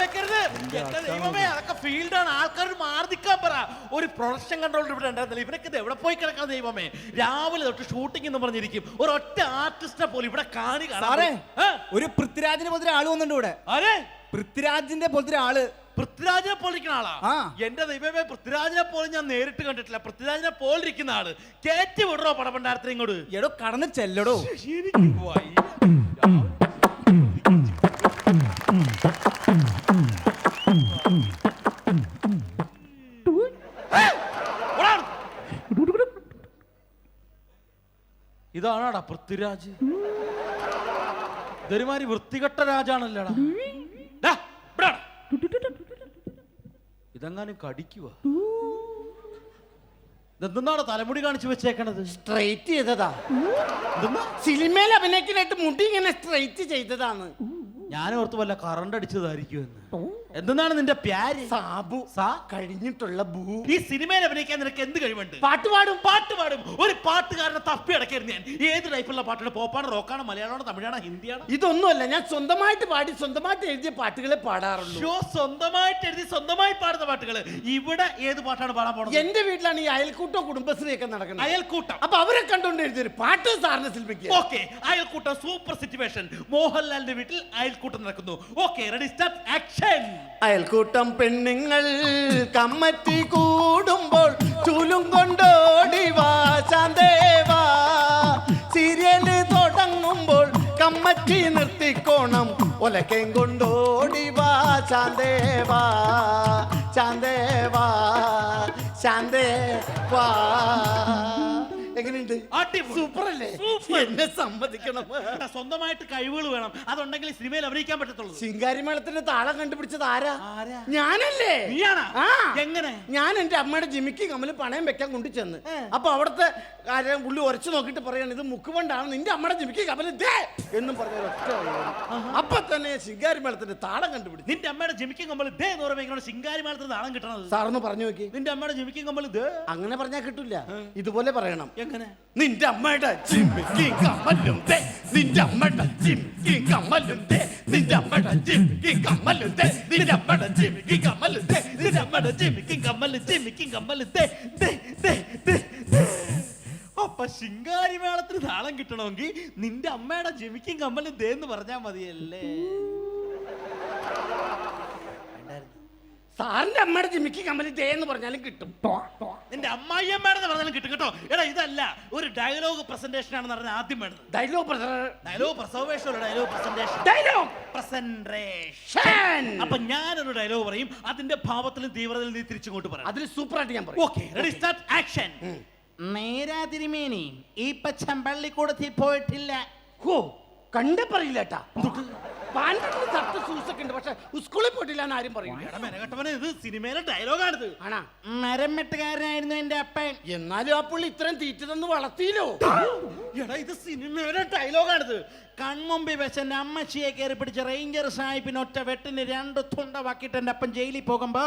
വെക്കരുത്. എന്റെ ദൈവമേ, അതൊക്കെ ഫീൽഡാണ്. ആൾക്കാർ മാർദിക്കാൻ പറ. ഒരു പ്രൊഡക്ഷൻ കൺട്രോളർ ഇവിടെ ഉണ്ടായിരുന്നില്ല. ഇവനൊക്കെ ഇത് എവിടെ പോയി കിടക്കാൻ ദൈവമേ. രാവിലെ തൊട്ട് ഷൂട്ടിംഗ് എന്ന് പറഞ്ഞിരിക്കും. ഒരൊറ്റ ആർട്ടിസ്റ്റിനെ പോലും ഇവിടെ കാണുക. ഒരു പൃഥ്വിരാജിനെ പോലത്തെ ആള് വന്നിട്ടുണ്ട് ഇവിടെ. ആരെ? പൃഥ്വിരാജിന്റെ പോലത്തെ ആള്. പൃഥ്വിരാജിനെ പോലിരിക്കുന്ന ആളാ? എന്റെ ദൈവമേ, പൃഥ്വിരാജിനെ പോലും ഞാൻ നേരിട്ട് കണ്ടിട്ടില്ല. പൃഥ്വിരാജിനെ പോലിരിക്കുന്ന ആള് കേറ്റി വിടറോ പടപണ്ടാരത്തിന് ഇങ്ങോട്ട്. എടോ കടന്ന് ചെല്ലടോ. ഇതാണാടാ പൃഥ്വിരാജ്? ഇതൊരുമാതിരി വൃത്തികെട്ട രാജാണല്ലേടാ. ഇതെങ്ങാനും കടിക്കുക. ഇതെന്താണ് തലമുടി കാണിച്ചു വെച്ചേക്കണത്? സ്ട്രൈറ്റ് ചെയ്തതാ. സിനിമയിൽ അഭിനയിക്കാനായിട്ട് മുടി ഇങ്ങനെ സ്ട്രൈറ്റ് ചെയ്തതാണ്. ഞാനോർത്ത് വല്ല കറണ്ട് അടിച്ചതായിരിക്കുമെന്ന്. എന്താണ് നിന്റെ പ്യാര്? സാബു. കഴിഞ്ഞിട്ടുള്ള ഭൂ. ഈ സിനിമയിൽ അഭിനയിക്കാൻ നിനക്ക് എന്ത് കഴിവുണ്ട്? പാട്ട് പാടും. ഒരു പാട്ടുകാരനെ തപ്പി അടക്കായിരുന്നു ഞാൻ. ഏത് ടൈപ്പുള്ള പാട്ടാണ്? പോപ്പാണ്, റോക്കാണ്, മലയാളമാണോ, തമിഴാണോ, ഹിന്ദിയാണോ? ഇതൊന്നുമല്ല, ഞാൻ സ്വന്തമായിട്ട് പാടി സ്വന്തമായിട്ട് എഴുതിയ പാട്ടുകളെ പാടാറുള്ളൂ. സ്വന്തമായിട്ട് എഴുതി സ്വന്തമായി പാടുന്ന പാട്ടുകൾ. ഇവിടെ ഏത് പാട്ടാണ് പാടാൻ പോണത്? എന്റെ വീട്ടിലാണ് ഈ അയൽക്കൂട്ടം കുടുംബശ്രീയൊക്കെ നടക്കുന്നത്. അയൽക്കൂട്ടം. അപ്പൊ അവരെ കണ്ടുകൊണ്ട് എഴുതിയൊരു പാട്ട് സാറിന് ശില്പിക്കുക. ഓക്കെ, അയൽക്കൂട്ടം സൂപ്പർ സിറ്റുവേഷൻ. മോഹൻലാലിന്റെ വീട്ടിൽ അയൽക്കൂട്ടം നടക്കുന്നു. Okay, ready, start, action. അയൽക്കൂട്ടം പെണ്ണുങ്ങൾ കമ്മറ്റി കൂടുമ്പോൾ ചൂലും കൊണ്ടോടി വാ ശാന്തേവാ. സീരിയല് തുടങ്ങുമ്പോൾ കമ്മറ്റി നിർത്തിക്കോണം. ഒലക്കേം കൊണ്ടോടി വാ ശാന്തേവാ, ശാന്തേവാ, ശാന്തേവാ. എങ്ങനെയുണ്ട്? സൂപ്പർ അല്ലേ? എന്നെ സമ്മതിക്കണം. സ്വന്തമായിട്ട് കഴിവുകൾ വേണം. അതുണ്ടെങ്കിൽ സിനിമയിൽ അഭിനയിക്കാൻ പറ്റത്തുള്ളൂ. ശിങ്കാരിമേളത്തിന്റെ താളം കണ്ടുപിടിച്ചത് ആരാ? ഞാനല്ലേ? എങ്ങനെ? ഞാൻ എന്റെ അമ്മയുടെ ജിമിക്ക് കമ്മല് പണയം വെക്കാൻ കൊണ്ടു ചെന്ന്. അപ്പൊ അവിടുത്തെ കാര്യം പുള്ളി ഉരച്ചു നോക്കിട്ട് പറയാണ്, ഇത് മുക്കുകൊണ്ടാണ് നിന്റെ അമ്മയുടെ ജിമിക്ക് കമ്മല് ദേ എന്നും പറഞ്ഞ ഒറ്റ. അപ്പൊ തന്നെ ശിങ്കാരിമേളത്തിന്റെ താളം കണ്ടുപിടിച്ചു. നിന്റെ അമ്മയുടെ ജിമിക്കും കമ്മല് ദേ എന്ന് പറയുമ്പോൾ ശിങ്കാരിമേളത്തിന്റെ താളം കിട്ടണത്. സാറൊന്ന് പറഞ്ഞു നോക്കി. നിന്റെ അമ്മയുടെ ജിമിക്കും കമ്മല് ദേ അങ്ങനെ പറഞ്ഞാൽ കിട്ടൂല. ഇതുപോലെ പറയണം. എങ്ങനെ? നിന്റെ അമ്മയുടെ ജിമിക്ക് കമ്മലും ദേ, നിന്റെ അമ്മയുടെ ജിമിക്ക് കമ്മലും ദേ, നിന്റെ അമ്മയുടെ ജിമിക്ക് കമ്മലും ദേ, നിന്റെ അമ്മയുടെ ജിമിക്ക് കമ്മലും ദേ, നിന്റെ അമ്മയുടെ ജിമിക്ക് കമ്മലും ദേ, ദേ, ദേ, ദേ. അപ്പൊ ശിങ്കാരിമേളത്തിന് താളം കിട്ടണമെങ്കിൽ നിന്റെ അമ്മയുടെ ജിമിക്കും കമ്മലും ദേ എന്ന് പറഞ്ഞാൽ മതിയല്ലേ? സാറിന്റെ അമ്മയുടെ ജിമിക്ക് കമ്മല് ദേ എന്ന് പറഞ്ഞാലും കിട്ടും. നിന്റെ അമ്മായിയമ്മയുടെ പറഞ്ഞാലും കിട്ടും കേട്ടോ. എടാ, ഇതല്ല, ഒരു ഡയലോഗ് പ്രസന്റേഷൻ ആണെന്ന് പറഞ്ഞാൽ ആദ്യം വേണ്ടത്. Dialogue presentation. അപ്പൊ ഞാനൊരു ഡയലോഗ് പറയും, അതിന്റെ ഭാവത്തിലും തീവ്രതയിലും നീ തിരിച്ചിങ്ങോട്ട് പറ. അതിൽ സൂപ്പറായിട്ട് ഞാൻ പറയും. Okay, ready, start, action. നേരാ തിരുമേനി ഈ പച്ചമ്പള്ളിക്കൂടത്തിൽ പോയിട്ടില്ല. ഹോ, കണ്ടേ പറയില്ല കേട്ടാ. പക്ഷെ സ്കൂളിൽ പോയിട്ടില്ല എന്ന് ആരും പറയും. ഇത് സിനിമയിലെ ഡയലോഗാണിത്. ആണാ? മരം വെട്ടുകാരനായിരുന്നു എന്റെ അപ്പൻ. എന്നാലും ആ പുള്ളി ഇത്രയും തീറ്റ തന്ന് വളർത്തിയില്ലോ. എടാ, ഇത് സിനിമയിലെ ഡയലോഗാണിത്. കൺമുമ്പിൽ വെച്ച് എന്റെ അമ്മച്ചിയെ കയറി പിടിച്ച റേഞ്ചർ സാഹിബിന് ഒറ്റ വെട്ടിന് 2 തുണ്ടവാക്കിട്ട് എന്റെ അപ്പൻ ജയിലിൽ പോകുമ്പോ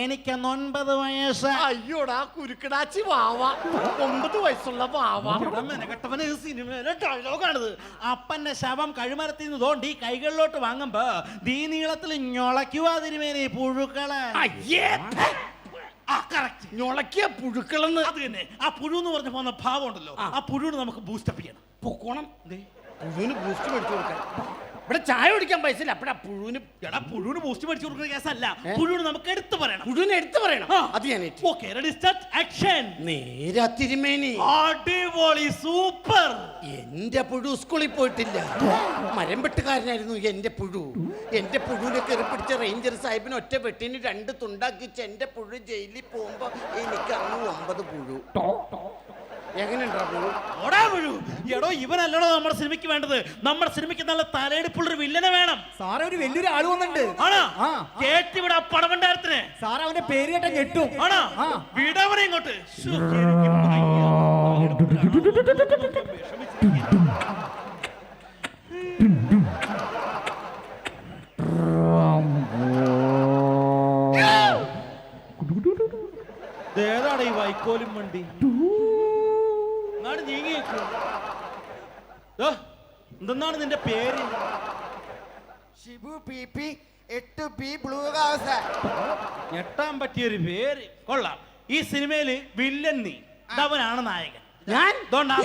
എനിക്ക് 9 വയസ്സ്. അയ്യോടാ കുരുക്കടാച്ചി വാവ, 9 വയസ്സുള്ള വാവ. മെനകെട്ടവന് ഇത് സിനിമയിലെ ഡയലോഗാണിത്. അപ്പന്റെ ശവം കഴുമരത്തിൽ നിന്ന് തോണ്ടി കൈകളിലോട്ട് വാങ്ങുമ്പോ ദീ നീളത്തിൽ ഞൊളയ്ക്കുവാ തിരുമേനി പുഴുക്കള്. ഞൊളക്കിയ പുഴുക്കളെന്ന്. അത് തന്നെ. ആ പുഴു എന്ന് പറഞ്ഞ പോകുന്ന ഭാവം ഉണ്ടല്ലോ, ആ പുഴുവിന് നമുക്ക് ബൂസ്റ്റപ്പ് ചെയ്യണം. പൊക്കോണം. പുഴുവിന് ബൂസ്റ്റ് മേടിച്ചു കൊടുക്കാൻ. ഇവിടെ ചായ കുടിക്കാൻ പൈസ ഇല്ല. അപ്പഴാ പുഴുവിന്. എടാ, പുഴുവിന് ബൂസ്റ്റ് മേടിച്ചു കൊടുക്കുന്ന കേസല്ല, പുഴുവിന് നമുക്ക് എടുത്തു പറയണം. പുഴുവിനെ എടുത്തു പറയണം. അത് ഞാൻ. Okay, ready, start, action. നേരാ തിരുമേനി. അടിപൊളി, സൂപ്പർ. എന്റെ പുഴു സ്കൂളിൽ പോയിട്ടില്ല. മരം വെട്ടുകാരനായിരുന്നു എന്റെ പുഴു. എന്റെ പുഴുവിനെ കയറി പിടിച്ച റേഞ്ചർ സാഹിബിന് ഒറ്റ വെട്ടിന് 2 തുണ്ടാക്കിച്ച് എന്റെ പുഴു ജയിലിൽ പോകുമ്പോ എനിക്ക് അന്ന് 9 പുഴു. എടോ, ഇവനല്ലടോ നമ്മുടെ സിനിമയ്ക്ക് വേണ്ടത്. നമ്മുടെ സിനിമയ്ക്ക് നല്ല തലയെടുപ്പുള്ളൊരു വില്ലനെ വേണം. സാറേ, ഒരു വലിയൊരു ആള് വന്നിട്ടുണ്ട്. ആണോ? കേട്ടിവിടെ പടവണ്ടാരത്തിന്. സാറേ, അവന്റെ പേര് കേട്ട ഞെട്ടും. ആണോ? വിടവനെ ഇങ്ങോട്ട്. ഏതാണ് ഈ വൈക്കോലും വണ്ടി? എന്താണ് നിന്റെ പേര്? Shibu P P 8P blue house. ഞെട്ടാൻ പറ്റിയൊരു പേര് കൊള്ളാം. ഈ സിനിമയില് വില്ലൻ നീ, അവനാണ് നായകൻ. ഞാൻ ഇതുകൊണ്ടാ.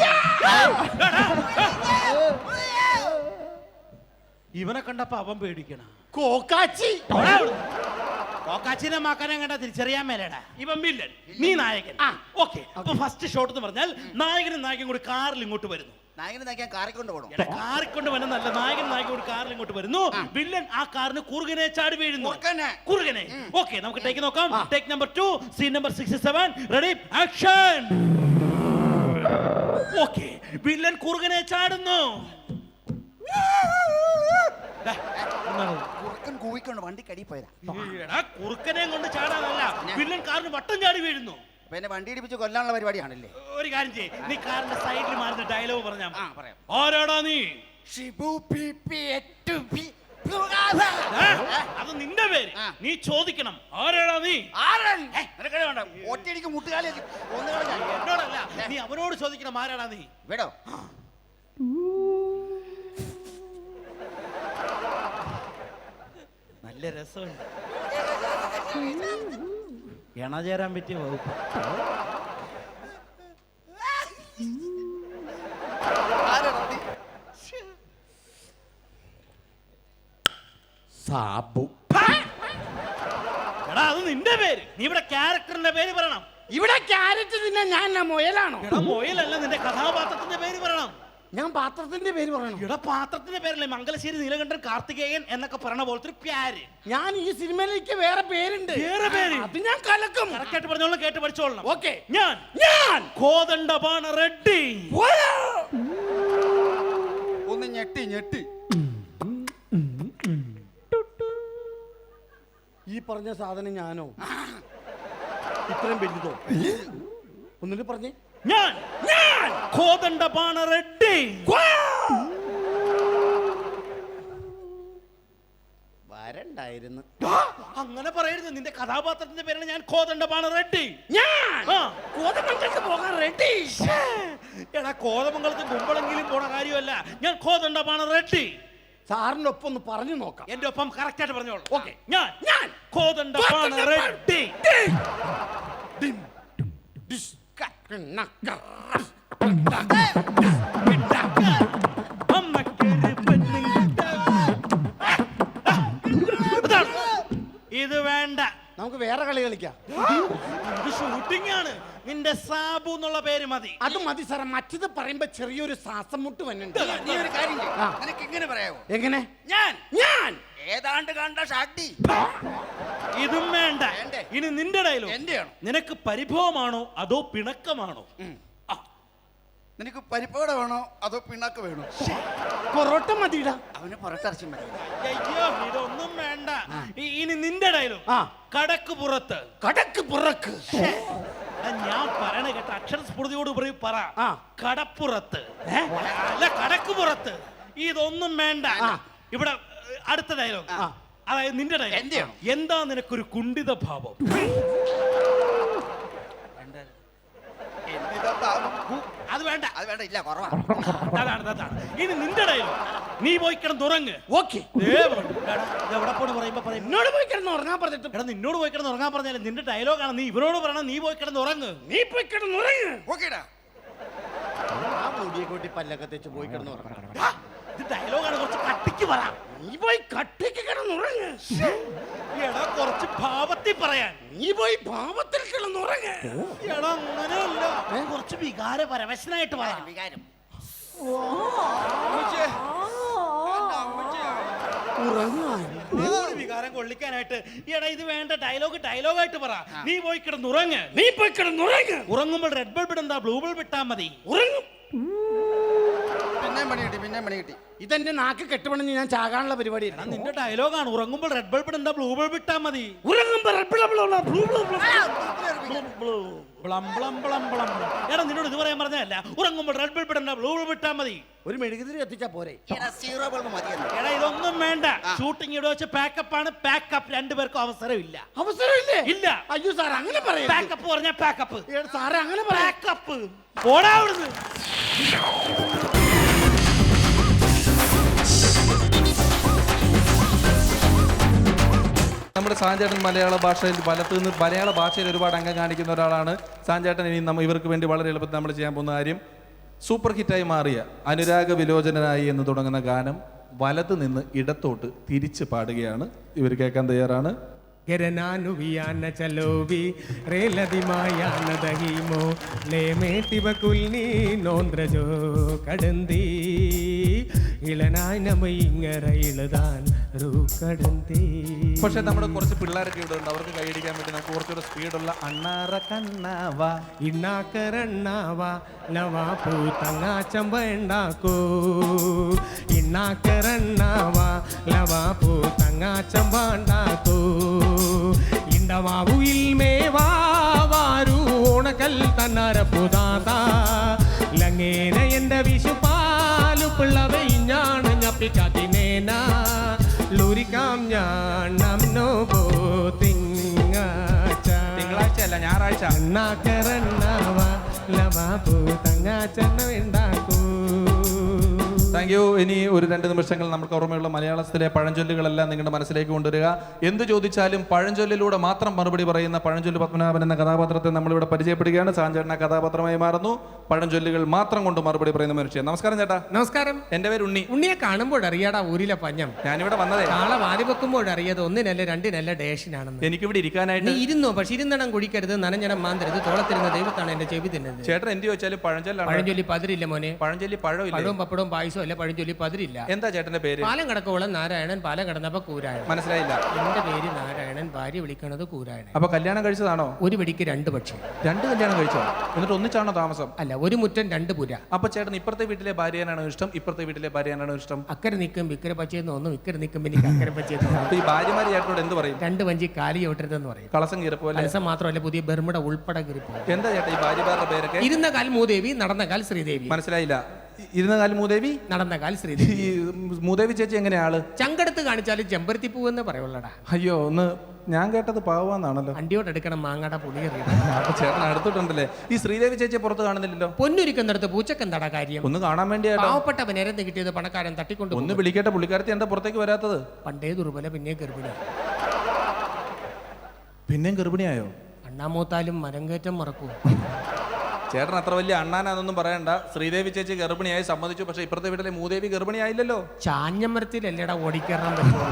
ഇവനെ കണ്ടപ്പോ അവൻ പേടിക്കണ. കോക്കാച്ചി. കോക്കാച്ചിനെ മാക്കാനെ കണ്ട തിരിച്ചറിയാൻ മേലേടാ. ഇവൻ വില്ലൻ, നീ നായകൻ. ഓക്കെ, അപ്പൊ ഫസ്റ്റ് ഷോട്ട് എന്ന് പറഞ്ഞാൽ നായകനും നായകൻ കൂടി കാറിൽ ഇങ്ങോട്ട് വരുന്നു. നായകനെ നായകൻ കാറിക്കൊണ്ട് പോകണം. കാറിക്കൊണ്ട് വന്നല്ല, നായകൻ നായകൻ കൂടി കാറിൽ ഇങ്ങോട്ട് വരുന്നു. വില്ലൻ ആ കാറിന് കുറുകനെ ചാടി വീഴുന്നു. കുറുകനെ. ഓക്കെ, നമുക്ക് ടേക്ക് നോക്കാം. Take number 2, scene number 67. Ready, action. Okay, villain കുറുകനെ ചാടുന്നു. കുറുക്കൻ കൂവിക്കൊണ്ട് വണ്ടി കടി പോയതാ. കുറുക്കനെ കൊണ്ട് ചാടാനല്ല, വില്ലൻ കാറിന് വട്ടം ചാടി വീഴുന്നു. പിന്നെ വണ്ടി ഇടിപ്പിച്ച് കൊല്ലാനുള്ള പരിപാടിയാണല്ലേ. ഒരു കാര്യം ചെയ്യ്, നീ കാറിന്റെ സൈഡിൽ മാറുന്ന ഡയലോഗ് പറഞ്ഞാ. പറയാം. ആരാടാ നീ? Shibu P 8P blue house. അത് നിന്റെ പേര്, നീ ചോദിക്കണം. ആരാടാ നീ? ആരൻ നിനക്കടെ വേണ്ട ഒറ്റയടിക്ക് മുട്ടുകാലിലേക്ക് ഒന്ന് കളഞ്ഞ. എന്നോടല്ല, നീ അവനോട് ചോദിക്കണം. ആരാടാ നീ? വേടോ നല്ല രസമുണ്ട്. ഇണചേരാൻ പറ്റിയ വകുപ്പ്. ആരാടാ നീ? സാബു. എടാ, അത് നിന്റെ പേര്. നീ ഇവിടെ ക്യാരക്ടറിന്റെ പേര് പറയണം. ഇവിടെ ക്യാരറ്റ് തിന്നാൻ ഞാൻ മുയലാണോ? എടാ, മൊയിലല്ല, നിന്റെ കഥാപാത്രത്തിന്റെ പേര് പറയണം. ഞാൻ പാത്രത്തിന്റെ പേര് പറയണം. എടാ, പാത്രത്തിന്റെ പേരല്ലേ മംഗലശ്ശേരി നീലകണ്ഠൻ കാർത്തികേയൻ എന്നൊക്കെ പറഞ്ഞ പോലത്തെ ഒരു പ്യാര്. ഞാൻ ഈ സിനിമയിലേക്ക് വേറെ പേരുണ്ട്. വേറെ പേര്? അത് ഞാൻ കലക്കും. കറക്റ്റായിട്ട് പറഞ്ഞോളാം, കേട്ട് പഠിച്ചോളണം. ഓക്കെ. ഞാൻ കോദണ്ഡപാണ റെഡ്ഡി. ഒന്ന് ഞെട്ടി ഞെട്ടി. ഈ പറഞ്ഞ സാധനം ഞാനോ? ഇത്രയും വലുതോ? ഒന്നിട്ട് പറഞ്ഞേ. ഞാൻ കോദണ്ഡപാണ റെഡ്ഡി. വരണ്ടായിരുന്നു. അങ്ങനെ പറയരുത്. നിന്റെ കഥാപാത്രത്തിന്റെ പേരാണ് ഞാൻ കോദണ്ഡപാണ റെഡ്ഡി. കോതമംഗലത്ത് പോകാൻ റെഡി. എടാ, കോതമംഗലത്ത് കുമ്പളെങ്കിലും പോണ കാര്യമല്ല. ഞാൻ കോദണ്ഡപാണ റെഡ്ഡി. സാറിന്റെ ഒപ്പം ഒന്ന് പറഞ്ഞു നോക്കാം. എന്റെ ഒപ്പം കറക്റ്റ് ആയിട്ട് പറഞ്ഞോളൂ. ഓക്കെ. ഞാൻ കോദണ്ഡപാണ റെഡ്ഡി. ഇത് വേണ്ട, നമുക്ക് വേറെ കളി കളിക്കാം. ഇത് ഷൂട്ടിംഗ് ആണ്. നിന്റെ സാബു എന്നുള്ള പേര് മതി. അത് മതി സാറേ. മറ്റത് പറയുമ്പോ ചെറിയൊരു ശ്വാസം മുട്ട് വന്നുണ്ട്. നീ ഒരു കാര്യം ചെയ്യ്. നിനക്ക് ഇങ്ങനെ പറയാവോ? എങ്ങനെ? ഞാൻ ഏതാണ്ട് കണ്ട ഷാട്ടി. ഇതും വേണ്ട. വേണ്ടേ? ഇനി നിന്റെ ഡയലോഗ്. എന്റെയാണോ? നിനക്ക് പരിഭവമാണോ അതോ പിണക്കമാണോ? നിനക്ക് പരിപ്പോട വേണോ അതോ പിണ്ണാക്ക് വേണോ? പൊറോട്ട മതിയിടാ. അവന് പുറത്തിറച്ചി മതി. അയ്യോ, ഇതൊന്നും വേണ്ട. ഇനി നിന്റെ ഡയലോഗ്. കടക്ക് പുറത്ത്. കടക്ക് പുറക്ക്. ഞാൻ പറയണ കേട്ട അക്ഷരസ്ഫുടതയോട് പറ. കടപ്പുറത്ത്. അല്ല, കടക്ക് പുറത്ത്. ഇതൊന്നും വേണ്ട. ഇവിടെ അടുത്ത ഡയലോഗ്. അതായത് നിന്റെ ഡയലോഗ്. എന്താ നിനക്കൊരു കുണ്ഠിത ഭാവം? അത് വേണ്ട. അത് വേണ്ട, ഇല്ല, കുറവാ. അതാണ്. ഇനി നിന്റെ ഡയലോഗ്. നീ പോയി കിടന്നുറങ്ങ്. ഓക്കെ. എവിടെ പോണ് പറയുമ്പോ പറയും. എന്നോട് പോയി കിടന്ന് ഉറങ്ങാൻ പറഞ്ഞിട്ട്. എടാ, നിന്നോട് പോയി കിടന്ന് ഉറങ്ങാൻ പറഞ്ഞാലും നിന്റെ ഡയലോഗാണ്. നീ ഇവരോട് പറയണം, നീ പോയി കിടന്ന് ഉറങ്ങ്. നീ പോയി കിടന്ന് ഉറങ്ങ്. ഓക്കേടാ. ആ മുടിയെ കൂട്ടി പല്ലൊക്കെ തെച്ച് പോയി കിടന്ന് ഉറങ്ങണം. ഇത് ഡയലോഗാണ്, കുറച്ച് കട്ടിക്ക് പറ. നീ പോയി കട്ടിക്ക് കിടന്നുറങ്ങ്. എടാ, കുറച്ച് ഭാവത്തിൽ പറയാൻ. നീ പോയി ഭാവത്തിൽ കിടന്നുറങ്ങ്. എടാ, അങ്ങനെയല്ല, കുറച്ച് വികാര പരവശനായിട്ട് പറ. വികാരം. വികാരം കൊള്ളിക്കാനായിട്ട്. എടാ, ഇത് വേണ്ട. ഡയലോഗായിട്ട് പറ. നീ പോയി കിടന്നുറങ്ങ്. നീ പോയി കിടന്നുറങ്ങ്. ഉറങ്ങുമ്പോൾ റെഡ് ബൾബ് ഇടണ്ട, ബ്ലൂ ബൾബ് ഇട്ടാ മതി. ഉറങ്ങും. പിന്നെ പണി കിട്ടി. ഇതെന്റെ നാക്ക് കെട്ടുപണിഞ്ഞ് ഞാൻ ചാകാനുള്ള പരിപാടി. നിന്റെ ഡയലോഗാണ്. ഉറങ്ങുമ്പോൾ റെഡ് ബൾബ് ഇടണ്ട, ബ്ലൂ ബൾബ് ഇട്ടാ മതി. ഉറങ്ങുമ്പോ എടാ, നിന്നോട് ഇത് പറയാൻ പറഞ്ഞല്ല. ഉറങ്ങുമ്പോൾ റെഡ് ബൾബ് ഇടണ്ട, ബ്ലൂ ബൾബ് ഇട്ടാ മതി. ഒരു മെഴുകുതിരി എത്തിച്ചാ പോരെ. സീറോ ബൾബ് മതിയെന്ന്. എടാ, ഇതൊന്നും വേണ്ട. ഷൂട്ടിംഗ് ഇവിടെ വെച്ച് പാക്കപ്പ് ആണ്. പാക്കപ്പ് രണ്ടുപേർക്കും അവസരമില്ല. അവസരമില്ലേ? ഇല്ല. അയ്യോ സാർ, അങ്ങനെ പറയാം. പാക്കപ്പ് പറഞ്ഞാ പാക്കപ്പ്. സാറേ, അങ്ങനെ പറയാം. പാക്കപ്പ്. ഓടാ അവിടുന്ന്. നമ്മുടെ സാഞ്ചേട്ടൻ മലയാള ഭാഷയിൽ വലത്തുനിന്ന് മലയാള ഭാഷയിൽ ഒരുപാട് അംഗം കാണിക്കുന്ന ഒരാളാണ് സാഞ്ചേട്ടൻ. ഇനി ഇവർക്ക് വേണ്ടി വളരെ എളുപ്പത്തിൽ നമ്മൾ ചെയ്യാൻ പോകുന്ന കാര്യം, സൂപ്പർ ഹിറ്റായി മാറിയ അനുരാഗ വിലോചനായി എന്ന് തുടങ്ങുന്ന ഗാനം വലത്ത് നിന്ന് ഇടത്തോട്ട് തിരിച്ച് പാടുകയാണ്. ഇവർ കേൾക്കാൻ തയ്യാറാണ്. ಗೆರನಾನು ವಿಯಾನ ಚಲೋವಿ ರೇಲದಿ ಮಾಯಾನ ದಹಿಮೋ ಲೇ ಮೇಟಿವ ಕುಲ್ನಿ ನೋಂದ್ರಜೋ ಕಡಂದಿ ഇളനായി നമ്മ ഇങ്ങര ഇളതാൻ കടന്തി. പക്ഷെ നമ്മുടെ കുറച്ച് പിള്ളേരൊക്കെ ഇവിടെ ഉണ്ട്, അവർക്ക് കൈയടിക്കാൻ വേണ്ടി നമുക്ക് കുറച്ചുകൂടെ സ്പീഡുള്ള അണ്ണാറ കണ്ണാവ ഇണ്ണാക്കരണ്ണാവ ലവാ പൂത്തങ്ങ ചമ്പണ്ടാക്കൂ ഇണ്ണാക്കരണ്ണാവ ലവാ പൂത്തങ്ങ ചമ്പണ്ടാക്കൂ ഇണ്ടവാവു ഇൽമേവാരു ഓണക്കൽ തന്നര പുതാത ലങ്ങേന എന്റെ വിഷുപാലു പിള്ളവെ ഞാണ് ഞപ്പിക്കാത്തിനേന ലൂരിക്കാം ഞാൻ നമ്നോ പോ തിങ്കളാഴ്ച അല്ല ഞായറാഴ്ച. അണ്ണാക്കരണ്ണാവ ലവാ പൂത്തങ്ങ ഉണ്ടാക്കൂ. Thank you. ഇനി ഒരു 2 നിമിഷങ്ങൾ നമുക്ക് ഓർമ്മയുള്ള മലയാളത്തിലെ പഴഞ്ചൊല്ലുകളെല്ലാം നിങ്ങളുടെ മനസ്സിലേക്ക് കൊണ്ടുവരിക. എന്ത് ചോദിച്ചാലും പഴഞ്ചൊല്ലിലൂടെ മാത്രം മറുപടി പറയുന്ന പഴഞ്ചൊല്ല് പത്മനാഭൻ എന്ന കഥാപാത്രത്തെ നമ്മളിവിടെ പരിചയപ്പെടുകയാണ്. സാഞ്ചേട്ടൻ കഥാപാത്രമായി മാറുന്നു. പഴഞ്ചൊല്ലുകൾ മാത്രം കൊണ്ട് മറുപടി പറയുന്ന മനുഷ്യൻ. നമസ്കാരം ചേട്ടാ. നമസ്കാരം. എന്റെ പേര് ഉണ്ണി. ഉണ്ണിയെ കാണുമ്പോഴറിയാടാ ഊരിലെ പഞ്ഞം. ഞാനിവിടെ വന്നതേ നാളെ വാരി വെക്കുമ്പോഴറിയത് 1 2 ഡേഷനാണെന്ന്. എനിക്കിവിടെ ഇരിക്കാനായിട്ട്. നീ ഇരുന്നോ, പക്ഷെ ഇരുന്നണം കുടിക്കരുത്, നനഞ്ഞണം മാന്തരുത്, തോളത്തിരുന്ന ദൈവത്താണ് എന്റെ ചെവി തിന്നത്. ചേട്ടൻ എന്ത് ചോദിച്ചാലും പഴഞ്ചൊല്ലാണ്. പഴഞ്ചൊല്ലി പതിരില്ല മോനെ. പഴഞ്ചൊല്ലി പഴമില്ല. പഴവും പപ്പടവും പായസവും അല്ല, പഴഞ്ചൊല്ലി പതിരില്ല. എന്താ ചേട്ടന്റെ പേര്? പാലം കടക്കോളം നാരായണൻ, പാലം കടന്നപ്പോ കൂരായണൻ. മനസ്സിലായില്ല. എന്റെ പേര് നാരായണൻ, ഭാര്യ വിളിക്കണത് കൂരായണൻ. അപ്പൊ കല്യാണം കഴിച്ചതാണോ? ഒരു വെടിക്ക് 2 പക്ഷി. 2 കല്യാണം കഴിച്ചോ? എന്നിട്ട് ഒന്നിച്ചാണോ താമസം? അല്ല, ഒരു മുറ്റം 2 പുര. അപ്പൊ ചേട്ടൻ ഇപ്പുറത്തെ വീട്ടിലെ ഭാര്യയാണോ ഇഷ്ടം, ഇപ്പുറത്തെ വീട്ടിലെ ഭാര്യയാണോ ഇഷ്ടം? അക്കരെ നിൽക്കും വിക്കരെ പച്ചയെന്ന് തോന്നും, ഇക്കരെ നിൽക്കും എനിക്ക് അക്കരെ പച്ചയെന്ന്. അപ്പൊ ഈ ഭാര്യമാര് ചേട്ടനോട് എന്ത് പറയും? 2 വഞ്ചി കാലി ചോട്ടരുതെന്ന് പറയും. കളസം കീറപ്പോലെ. കലസം മാത്രമല്ല, പുതിയ ബർമുട ഉൾപ്പെടെ കീറിപ്പോ. എന്താ ചേട്ടാ ഈ ഭാര്യമാരുടെ പേരൊക്കെ? ഇരുന്ന കാൽ മൂദേവി, നടന്ന കാൽ ശ്രീദേവി. മനസ്സിലായില്ല. ഇരുന്ന കാലം മൂദേവി, നടന്ന കാൽ ശ്രീദേവി. ഈ മൂദേവി ചേച്ചി എങ്ങനെയാ ആള്? ചങ്കെടുത്ത് കാണിച്ചാലും ചെമ്പരത്തി പൂവെന്ന് പറയുള്ളടാ. അയ്യോ, ഒന്ന് ഞാൻ കേട്ടത് പാവാന്നാണല്ലോ. അണ്ടിയോട്ട് എടുക്കണം മാങ്ങാട പുളി എറിയണം. അപ്പൊ ചേട്ടൻ അടുത്തിട്ടുണ്ടല്ലേ. ഈ ശ്രീദേവി ചേച്ചിയെ പുറത്ത് കാണുന്നില്ലല്ലോ. പൊന്നൊരുക്കുന്നിടത്ത് പൂച്ചക്കെന്താടാ കാര്യം? ഒന്ന് കാണാൻ വേണ്ടിയാട്ടോ. പാവപ്പെട്ട നേരത്തെ കിട്ടിയത് പണക്കാരൻ തട്ടിക്കൊണ്ട് ഒന്ന് വിളിക്കട്ടെ. പുള്ളിക്കാരത്തി എന്താ പുറത്തേക്ക് വരാത്തത്? പണ്ടേ ദുർബല പിന്നെ ഗർഭിണി. പിന്നെയും ഗർഭിണിയായോ? അണ്ണാമൂത്താലും മരങ്കേറ്റം മറക്കൂ. ചേട്ടൻ അത്ര വലിയ അണ്ണാനാന്നൊന്നും പറയണ്ട. ശ്രീദേവി ചേച്ചി ഗർഭിണിയായി സമ്മതിച്ചു. പക്ഷെ ഇപ്പുറത്തെ വീട്ടിലെ മൂദേവി ഗർഭിണിയായില്ലല്ലോ. ചാഞ്ഞമരത്തിലല്ലേടാ ഓടിക്കയറാൻ പറ്റുമോ?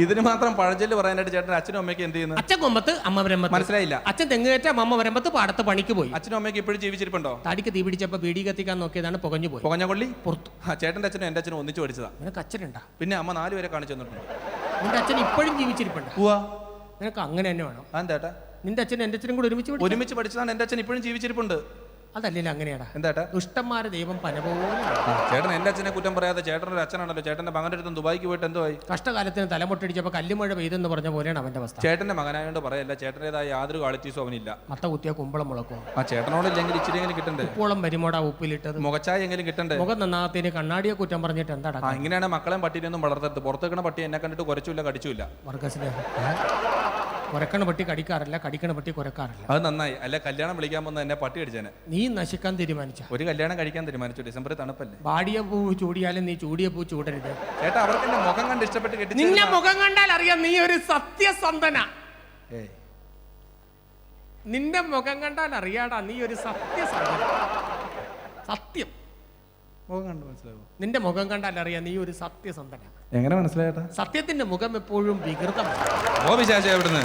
ഇതിന് മാത്രം പഴഞ്ചൊല്ല് പറയാനായിട്ട് ചേട്ടൻ അച്ഛനും അമ്മയ്ക്ക് എന്ത് ചെയ്യുന്നു? അച്ഛൻ കൊമ്പത്ത് അമ്മ വരമ്പത്ത്. മനസ്സിലായില്ല. അച്ഛൻ തെങ്ങുകയറ്റം അമ്മ വരമ്പത്ത് പാടത്ത് പണിക്ക് പോയി. അച്ഛനും അമ്മയ്ക്ക് ഇപ്പോഴും ജീവിച്ചിരിപ്പുണ്ടോ? തടിക്ക് തീ പിടിച്ചപ്പോ ബീഡി കത്തിക്കാൻ നോക്കിയതാണ്, പുകഞ്ഞു പോയി. പുകഞ്ഞ കൊള്ളി പുറത്തു. ചേട്ടൻ്റെ അച്ഛനും എൻ്റെ അച്ഛനും ഒന്നിച്ച് പഠിച്ചതാ. നിനക്ക് അച്ഛനുണ്ടാ? പിന്നെ അമ്മ 4 പേരെ കാണിച്ചു തന്നിട്ടുണ്ട്. നിന്റെ അച്ഛൻ ഇപ്പോഴും ജീവിച്ചിരിപ്പുണ്ട്. പോവാ. നിനക്ക് അങ്ങനെ തന്നെ വേണം. എന്താ? നിന്റെ അച്ഛൻ എന്റെ അച്ഛനും കൂടെ ഒരുമിച്ച് പഠിച്ചതാണ്. എൻ്റെ അച്ഛൻ ഇപ്പോഴും ജീവിച്ചിരിപ്പുണ്ട്. അതല്ലേ അങ്ങനെയാടാ. എന്താ? ദുഷ്ടന്മാരെ ദൈവം പന പോലെ. ചേട്ടൻ എൻ്റെ അച്ഛനെ കുറ്റം പറയാതെ ചേട്ടനൊരു അച്ഛനാണല്ലോ. ചേട്ടൻ്റെ മകൻ്റെ അടുത്ത് ദുബായിക്ക് പോയിട്ട് എന്തുവായി? കഷ്ടകാലത്തിന് തലമുട്ടടിച്ചപ്പോ കല്ലുമഴ പെയ്തെന്ന് പറഞ്ഞ പോലെയാണ് അവന്റെ അവസ്ഥ. ചേട്ടൻ്റെ മകനായോണ്ട് പറയല്ല, ചേട്ടൻ്റെതായ യാതൊരു ക്വാളിറ്റീസും അവനില്ല. മത്ത കുത്തിയ കുമ്പളം മുളക്കോ? ആ ചേട്ടനോടില്ലെങ്കിൽ ഇച്ചിരി എങ്കിലും കിട്ടണ്ടേ? ഉപ്പോളം വരുമോടാ ഉപ്പിലിട്ടത്. മുഖച്ചായ എങ്കിലും കിട്ടണ്ടേ? മുഖം നന്നാത്തിന് കണ്ണാടിയെ കുറ്റം പറഞ്ഞിട്ട് എന്താടാ? ഇങ്ങനെയാണ് മക്കളെയും പട്ടിനെയൊന്നും വളർത്തരുത്. പുറത്തേക്കണ പട്ടി എന്നെ കണ്ടിട്ട് കുറച്ചില്ല കടിച്ചില്ല. വർഗസ്നേഹം. കുരക്കണ പട്ടി കടിക്കാറില്ല, കടിക്കണ പട്ടി കുരക്കാറില്ല. അത് നന്നായി. അല്ല കല്യാണം വിളിക്കാൻ പോകുന്ന എന്നെ പട്ടി അടിച്ചേനെ. നീ നശിക്കാൻ തീരുമാനിച്ച ഒരു കല്യാണം കഴിക്കാൻ തീരുമാനിച്ചു. ഡിസംബറിൽ തണുപ്പല്ലേ. വാടിയ പൂ ചൂടിയാലും നീ ചൂടിയ പൂ ചൂടരുത്. ചേട്ടാ അവർക്ക് എന്റെ മുഖം കണ്ട് ഇഷ്ടപ്പെട്ട് കെട്ടി. നിന്നെ മുഖം കണ്ടാൽ അറിയാം നീ ഒരു സത്യസന്ധന. നിന്റെ മുഖം കണ്ടാൽ അറിയാടാ നീ ഒരു സത്യസന്ധന. സത്യം മുഖം കണ്ട് മനസ്സിലാവും. നിന്റെ മുഖം കണ്ടാൽ അറിയാം നീ ഒരു സത്യസന്ധന. എങ്ങനെ മനസ്സിലായേട്ടാ? സത്യത്തിന്റെ മുഖം എപ്പോഴും വികൃതമാണ്. ഓ വിശാശ എവിടുന്ന്?